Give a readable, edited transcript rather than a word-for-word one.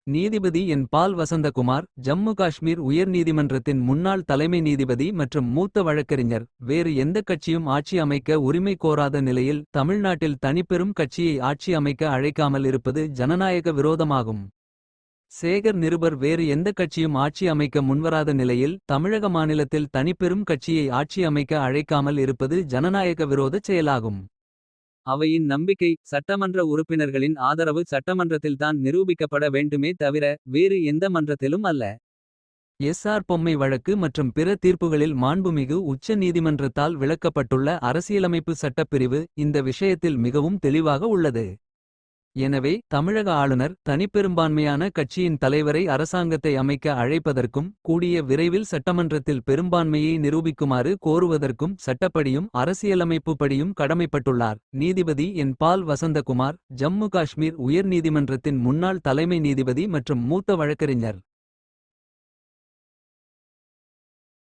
நீதிபதி என் பால் வசந்தகுமார், ஜம்மு காஷ்மீர் உயர் நீதிமன்றத்தின் முன்னாள் தலைமை நீதிபதி மற்றும் மூத்த வழக்கறிஞர். வேறு எந்தக் கட்சியும் ஆட்சி அமைக்க உரிமை கோராத நிலையில் தமிழ்நாட்டில் தனிப்பெரும் கட்சியை ஆட்சி அமைக்க அழைக்காமல் இருப்பது ஜனநாயக விரோதமாகும். சேகர் நிருபர் வேறு எந்தக் கட்சியும் ஆட்சி அமைக்க முன்வராத நிலையில் தமிழக மாநிலத்தில் தனிப்பெரும் கட்சியை ஆட்சி அமைக்க அழைக்காமல் இருப்பது ஜனநாயக விரோதச் செயலாகும். அவையின் நம்பிக்கை சட்டமன்ற உறுப்பினர்களின் ஆதரவு சட்டமன்றத்தில்தான் நிரூபிக்கப்பட வேண்டுமே தவிர வேறு எந்த மன்றத்திலும் அல்ல. எஸ்.ஆர். பொம்மை வழக்கு மற்றும் பிற தீர்ப்புகளில் மாண்புமிகு உச்ச நீதிமன்றத்தால் விளக்கப்பட்டுள்ள அரசியலமைப்பு சட்டப்பிரிவு இந்த விஷயத்தில் மிகவும் தெளிவாக உள்ளது. எனவே தமிழக ஆளுநர் தனிப்பெரும்பான்மையான கட்சியின் தலைவரை அரசாங்கத்தை அமைக்க அழைப்பதற்கும் கூடிய விரைவில் சட்டமன்றத்தில் பெரும்பான்மையை நிரூபிக்குமாறு கோருவதற்கும் சட்டப்படியும் அரசியலமைப்புப்படியும் கடமைப்பட்டுள்ளார். நீதிபதி என் பால் வசந்தகுமார், ஜம்மு காஷ்மீர் உயர் நீதிமன்றத்தின் முன்னாள் தலைமை நீதிபதி மற்றும் மூத்த வழக்கறிஞர்.